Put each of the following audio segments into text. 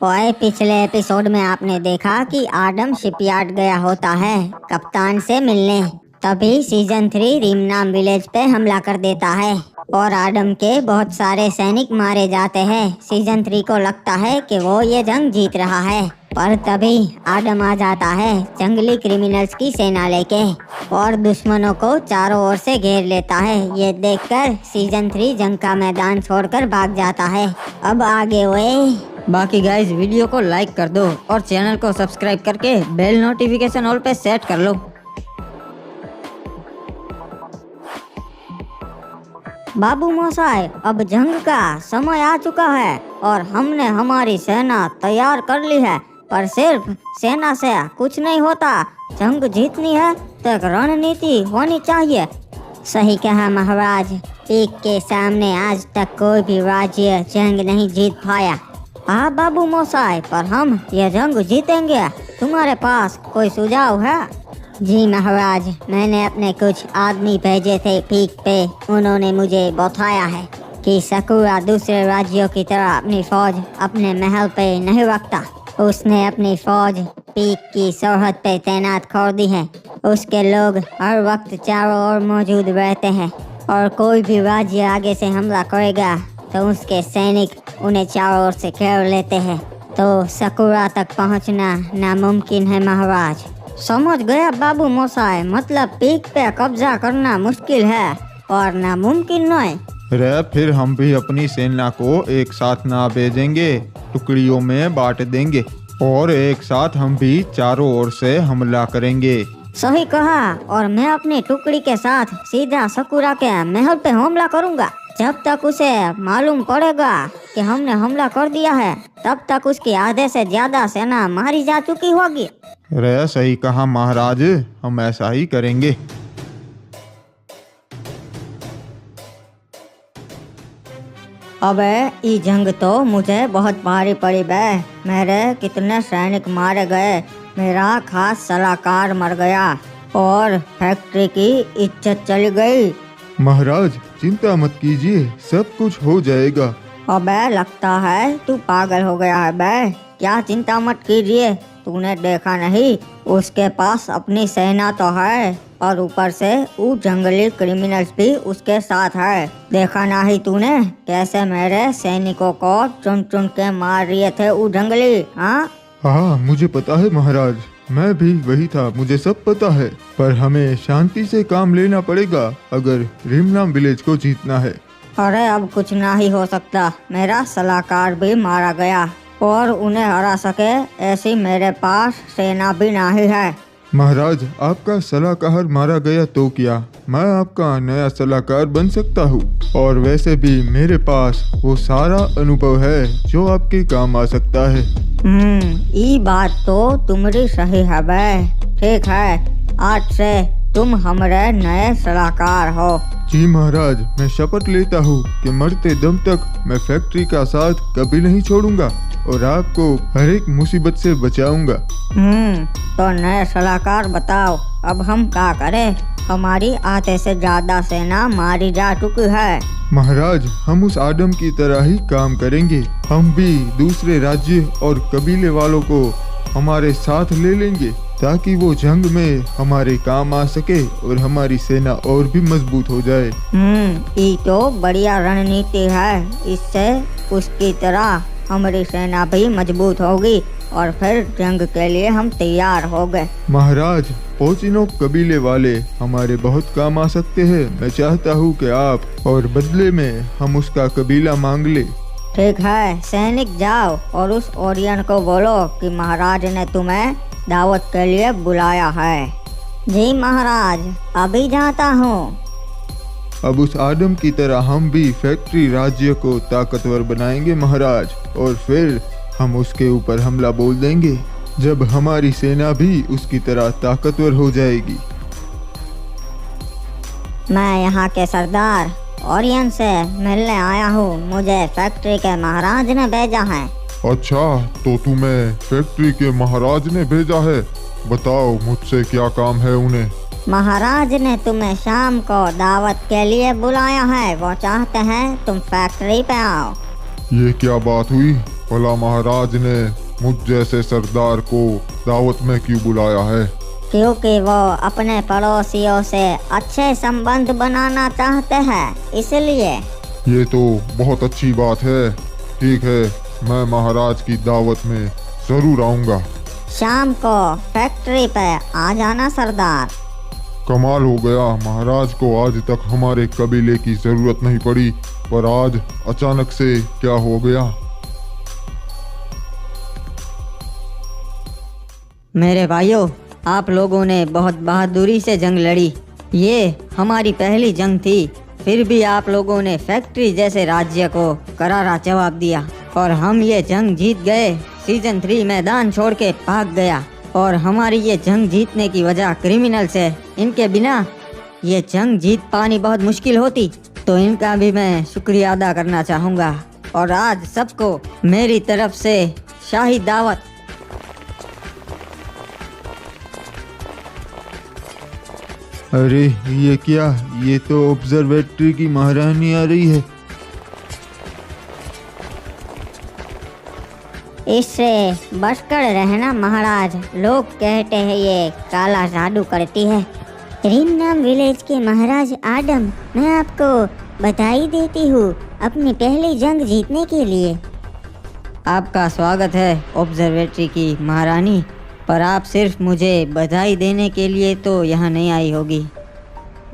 ओए, पिछले एपिसोड में आपने देखा कि आडम शिपयार्ड गया होता है कप्तान से मिलने। तभी सीजन 3 रिमनाम विलेज पे हमला कर देता है और आडम के बहुत सारे सैनिक मारे जाते हैं। सीजन 3 को लगता है कि वो ये जंग जीत रहा है, पर तभी आडम आ जाता है जंगली क्रिमिनल्स की सेना लेके और दुश्मनों को चारों ओर से घेर लेता है। ये देखकर सीजन 3 जंग का मैदान छोड़कर भाग जाता है। अब आगे हुए बाकी गाइस वीडियो को लाइक कर दो और चैनल को सब्सक्राइब करके बेल नोटिफिकेशन ऑल पे सेट कर लो। बाबू मोसाई, अब जंग का समय आ चुका है और हमने हमारी सेना तैयार कर ली है, पर सिर्फ सेना से कुछ नहीं होता। जंग जीतनी है तो एक रणनीति होनी चाहिए। सही कहा महाराज, पीक के सामने आज तक कोई भी राज्य जंग नहीं जीत पाया। हाँ बाबू मोसाई, पर हम ये जंग जीतेंगे। तुम्हारे पास कोई सुझाव है? जी महाराज, मैंने अपने कुछ आदमी भेजे थे पीक पे। उन्होंने मुझे बताया है कि सकुरा दूसरे राज्यों की तरह अपनी फौज अपने महल पे नहीं रखता। उसने अपनी फौज पीक की सरहद पे तैनात कर दी है। उसके लोग हर वक्त चारों ओर मौजूद रहते हैं और कोई भी राज्य आगे से हमला करेगा तो उसके सैनिक उन्हें चारों ओर से घेर लेते हैं, तो सकुरा तक पहुंचना नामुमकिन है महाराज। समझ गया बाबू मोसाई, मतलब पीक पे कब्जा करना मुश्किल है और नामुमकिन नहीं। रे फिर हम भी अपनी सेना को एक साथ ना भेजेंगे, टुकड़ियों में बांट देंगे और एक साथ हम भी चारों ओर से हमला करेंगे। सही कहा, और मैं अपनी टुकड़ी के साथ सीधा सकुरा के महल पे हमला करूंगा। जब तक उसे मालूम पड़ेगा कि हमने हमला कर दिया है, तब तक उसकी आधे से ज्यादा सेना मारी जा चुकी होगी। रे सही कहा महाराज, हम ऐसा ही करेंगे। अबे ये जंग तो मुझे बहुत भारी पड़ी बे। मेरे कितने सैनिक मारे गए, मेरा खास सलाहकार मर गया और फैक्ट्री की इज्जत चली गई। महाराज चिंता मत कीजिए, सब कुछ हो जाएगा। अबे लगता है तू पागल हो गया है बे। क्या चिंता मत कीजिए, तूने देखा नहीं, उसके पास अपनी सेना तो है और ऊपर से वो जंगली क्रिमिनल्स भी उसके साथ है। देखा नहीं तूने कैसे मेरे सैनिकों को चुन चुन के मार रहे थे वो जंगली? हाँ मुझे पता है महाराज, मैं भी वही था, मुझे सब पता है। पर हमें शांति से काम लेना पड़ेगा अगर रिमनाम विलेज को जीतना है। अरे अब कुछ ना ही हो सकता, मेरा सलाहकार भी मारा गया और उन्हें हरा सके ऐसी मेरे पास सेना भी नहीं है। महाराज आपका सलाहकार मारा गया तो क्या, मैं आपका नया सलाहकार बन सकता हूँ और वैसे भी मेरे पास वो सारा अनुभव है जो आपके काम आ सकता है। ये बात तो तुम्हारी सही है बे। ठीक है, आज से तुम हमारे नए सलाहकार हो। जी महाराज, मैं शपथ लेता हूँ कि मरते दम तक मैं फैक्ट्री का साथ कभी नहीं छोड़ूंगा और आपको हर एक मुसीबत से बचाऊंगा। तो नए सलाहकार बताओ, अब हम क्या करें? हमारी आधे से ज्यादा सेना मारी जा चुकी है। महाराज हम उस आदम की तरह ही काम करेंगे, हम भी दूसरे राज्य और कबीले वालों को हमारे साथ ले लेंगे ताकि वो जंग में हमारे काम आ सके और हमारी सेना और भी मजबूत हो जाए। ये तो बढ़िया रणनीति है, इससे उसकी तरह हमारी सेना भी मजबूत होगी और फिर जंग के लिए हम तैयार हो गए। महाराज पोचिनो कबीले वाले हमारे बहुत काम आ सकते हैं। मैं चाहता हूँ कि आप और बदले में हम उसका कबीला मांग ले। ठीक है, सैनिक जाओ और उस ओरियन को बोलो कि महाराज ने तुम्हें दावत के लिए बुलाया है। जी महाराज, अभी जाता हूँ। अब उस आदम की तरह हम भी फैक्ट्री राज्य को ताकतवर बनाएंगे महाराज, और फिर हम उसके ऊपर हमला बोल देंगे जब हमारी सेना भी उसकी तरह ताकतवर हो जाएगी। मैं यहाँ के सरदार ओरियन से मिलने आया हूँ, मुझे फैक्ट्री के महाराज ने भेजा है। अच्छा, तो तुम्हें फैक्ट्री के महाराज ने भेजा है, बताओ मुझसे क्या काम है उन्हें? महाराज ने तुम्हें शाम को दावत के लिए बुलाया है, वो चाहते हैं तुम फैक्ट्री पे आओ। ये क्या बात हुई? भला महाराज ने मुझ जैसे सरदार को दावत में क्यों बुलाया है? क्योंकि वो अपने पड़ोसियों से अच्छे संबंध बनाना चाहते हैं, इसलिए। ये तो बहुत अच्छी बात है। ठीक है, मैं महाराज की दावत में जरूर आऊंगा। शाम को फैक्ट्री पे आ जाना सरदार। कमाल हो गया, महाराज को आज तक हमारे कबीले की जरूरत नहीं पड़ी, पर आज अचानक से क्या हो गया? मेरे भाइयों, आप लोगों ने बहुत बहादुरी से जंग लड़ी। ये हमारी पहली जंग थी, फिर भी आप लोगों ने फैक्ट्री जैसे राज्य को करारा जवाब दिया और हम ये जंग जीत गए। सीजन 3 मैदान छोड़ के भाग गया और हमारी ये जंग जीतने की वजह क्रिमिनल्स है। इनके बिना ये जंग जीत पानी बहुत मुश्किल होती, तो इनका भी मैं शुक्रिया अदा करना चाहूँगा। और आज सबको मेरी तरफ से शाही दावत। अरे ये क्या, ये तो ऑब्जर्वेटरी की महारानी आ रही है। इससे बचकर रहना महाराज, लोग कहते हैं ये काला जादू करती है। रिमनाम विलेज के महाराज आडम, मैं आपको बधाई देती हूँ अपनी पहली जंग जीतने के लिए। आपका स्वागत है ऑब्जर्वेटरी की महारानी, पर आप सिर्फ मुझे बधाई देने के लिए तो यहाँ नहीं आई होगी।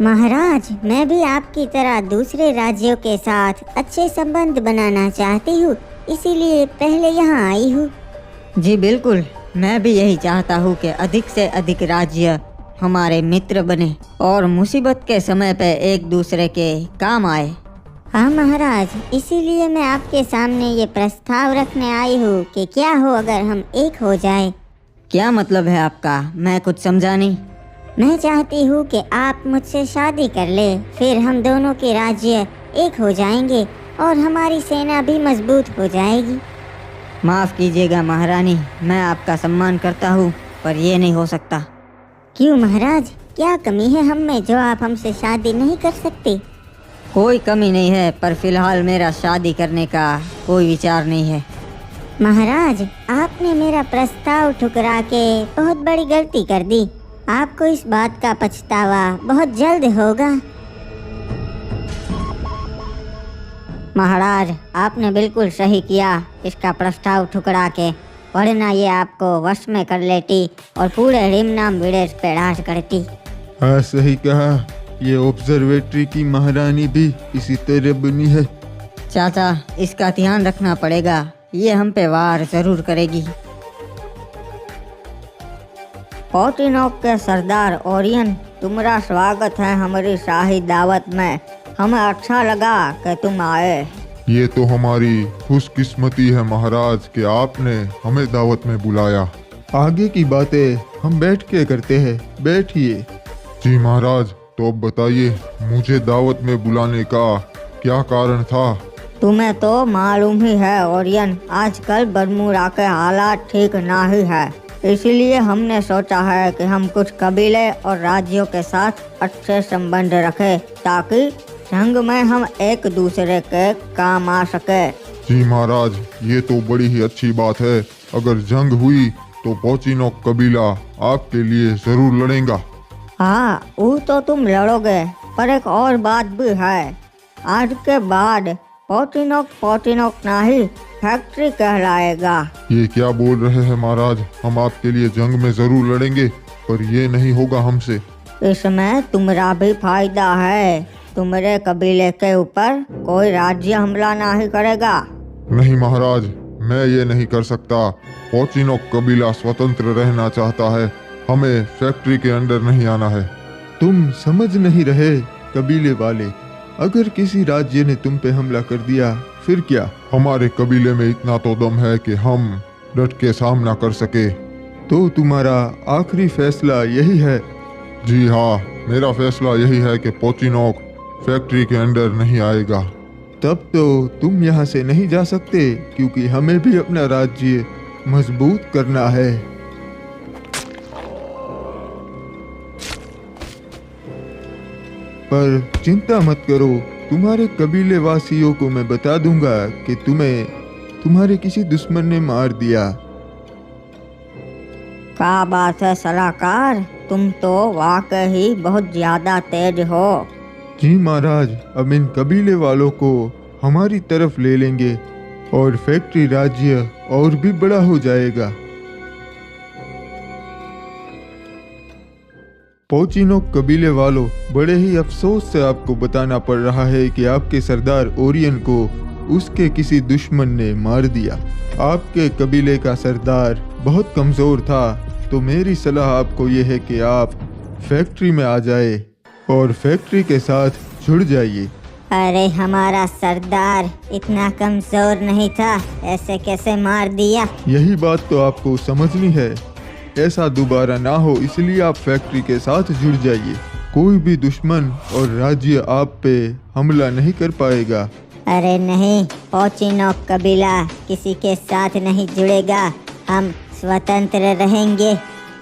महाराज, मैं भी आपकी तरह दूसरे राज्यों के साथ अच्छे संबंध बनाना चाहती हूँ, इसीलिए पहले यहाँ आई हूँ। जी बिल्कुल, मैं भी यही चाहता हूँ कि अधिक से अधिक राज्य हमारे मित्र बने और मुसीबत के समय पे एक दूसरे के काम आए। हाँ महाराज, इसीलिए मैं आपके सामने ये प्रस्ताव रखने आई हूँ कि क्या हो अगर हम एक हो जाए। क्या मतलब है आपका? मैं कुछ समझा नहीं। मैं चाहती हूँ कि आप मुझसे शादी कर ले, फिर हम दोनों के राज्य एक हो जाएंगे और हमारी सेना भी मजबूत हो जाएगी। माफ़ कीजिएगा महारानी, मैं आपका सम्मान करता हूँ, पर ये नहीं हो सकता। क्यों महाराज, क्या कमी है हम में जो आप हमसे शादी नहीं कर सकते? कोई कमी नहीं है, पर फिलहाल मेरा शादी करने का कोई विचार नहीं है। महाराज, आपने मेरा प्रस्ताव ठुकरा के बहुत बड़ी गलती कर दी। आपको इस बात का पछतावा बहुत जल्द होगा। महाराज, आपने बिल्कुल सही किया इसका प्रस्ताव ठुकरा के, वरना ये आपको वश में कर लेती और पूरे रिमनाम विलेज पे राज करती। हाँ सही कहा, ये ऑब्जर्वेटरी की महारानी भी इसी तरह बनी है। चाचा, इसका ध्यान रखना पड़ेगा, ये हम पे वार जरूर करेगी। पोटिनोक के सरदार ओरियन, तुम्हारा स्वागत है हमारी शाही दावत में। हमें अच्छा लगा कि तुम आए। ये तो हमारी खुशकिस्मती है महाराज कि आपने हमें दावत में बुलाया। आगे की बातें हम बैठ के करते हैं, बैठिए। जी महाराज, तो अब बताइए मुझे दावत में बुलाने का क्या कारण था? तुम्हें तो मालूम ही है ओरियन, आजकल बरमूडा के हालात ठीक ना ही है, इसलिए हमने सोचा है कि हम कुछ कबीले और राज्यों के साथ अच्छे संबंध रखें ताकि जंग में हम एक दूसरे के काम आ सके। जी महाराज, ये तो बड़ी ही अच्छी बात है। अगर जंग हुई तो पोचिनोक कबीला आपके लिए जरूर लड़ेगा। हाँ, वो तो तुम लड़ोगे, पर एक और बात भी है। आज के बाद पोटिनोक नहीं फैक्ट्री कहलाएगा। ये क्या बोल रहे हैं महाराज? हम आपके लिए जंग में जरूर लड़ेंगे, पर ये नहीं होगा हमसे। इसमें तुम्हारा भी फायदा है, तुम्हारे कबीले के ऊपर कोई राज्य हमला नहीं करेगा। नहीं महाराज, मैं ये नहीं कर सकता। पोचिनोक कबीला स्वतंत्र रहना चाहता है, हमें फैक्ट्री के अंदर नहीं आना है। तुम समझ नहीं रहे कबीले वाले, अगर किसी राज्य ने तुम पे हमला कर दिया फिर क्या? हमारे कबीले में इतना तो दम है कि हम डट के सामना कर सके। तो तुम्हारा आखिरी फैसला यही है? जी हाँ, मेरा फैसला यही है कि पोचिनोक फैक्ट्री के अंदर नहीं आएगा। तब तो तुम यहाँ से नहीं जा सकते, क्योंकि हमें भी अपना राज्य मजबूत करना है। पर चिंता मत करो, तुम्हारे कबीले वासियों को मैं बता दूंगा कि तुम्हें तुम्हारे किसी दुश्मन ने मार दिया। क्या बात है सलाहकार, तुम तो वाकई बहुत ज्यादा तेज हो। जी महाराज, अब इन कबीले वालों को हमारी तरफ ले लेंगे और फैक्ट्री राज्य और भी बड़ा हो जाएगा। पोचिनोक कबीले वालों, बड़े ही अफसोस से आपको बताना पड़ रहा है कि आपके सरदार ओरियन को उसके किसी दुश्मन ने मार दिया। आपके कबीले का सरदार बहुत कमजोर था, तो मेरी सलाह आपको यह है कि आप फैक्ट्री में आ जाए और फैक्ट्री के साथ जुड़ जाइए। अरे हमारा सरदार इतना कमजोर नहीं था, ऐसे कैसे मार दिया? यही बात तो आपको समझनी है। ऐसा दोबारा ना हो, इसलिए आप फैक्ट्री के साथ जुड़ जाइए। कोई भी दुश्मन और राज्य आप पे हमला नहीं कर पाएगा। अरे नहीं, पोचिनोक कबीला किसी के साथ नहीं जुड़ेगा, हम स्वतंत्र रहेंगे।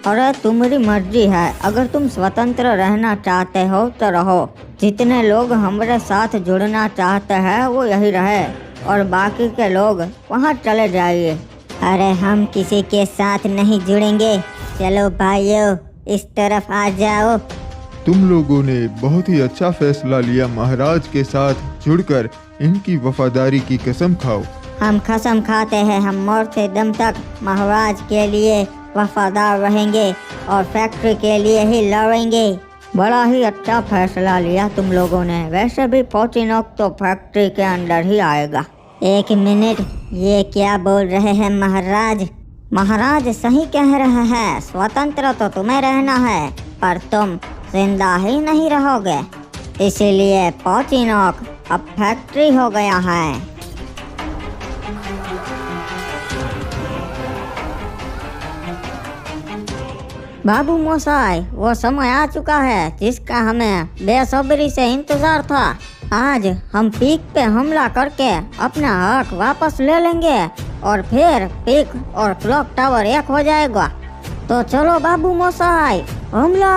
और तुम्हारी मर्जी है, अगर तुम स्वतंत्र रहना चाहते हो तो रहो। जितने लोग हमारे साथ जुड़ना चाहते हैं वो यही रहे और बाकी के लोग वहाँ चले जाइए। अरे हम किसी के साथ नहीं जुड़ेंगे। चलो भाइयों, इस तरफ आ जाओ। तुम लोगों ने बहुत ही अच्छा फैसला लिया। महाराज के साथ जुड़कर इनकी वफादारी की कसम खाओ। हम कसम खाते हैं, हम मरते दम तक महाराज के लिए वफादार रहेंगे और फैक्ट्री के लिए ही लड़ेंगे। बड़ा ही अच्छा फैसला लिया तुम लोगों ने। वैसे भी पोचिनोक तो फैक्ट्री के अंदर ही आएगा। एक मिनट, ये क्या बोल रहे हैं महाराज? महाराज सही कह रहे हैं, स्वतंत्र तो तुम्हें रहना है, पर तुम जिंदा ही नहीं रहोगे। इसीलिए पोचिनोक अब फैक्ट्री हो गया है। बाबू मोसाई, वो समय आ चुका है जिसका हमें बेसब्री से इंतजार था। आज हम पीक पे हमला करके अपना हक वापस ले लेंगे और फिर पीक और क्लॉक टावर एक हो जाएगा। तो चलो बाबू मोसाई, हमला!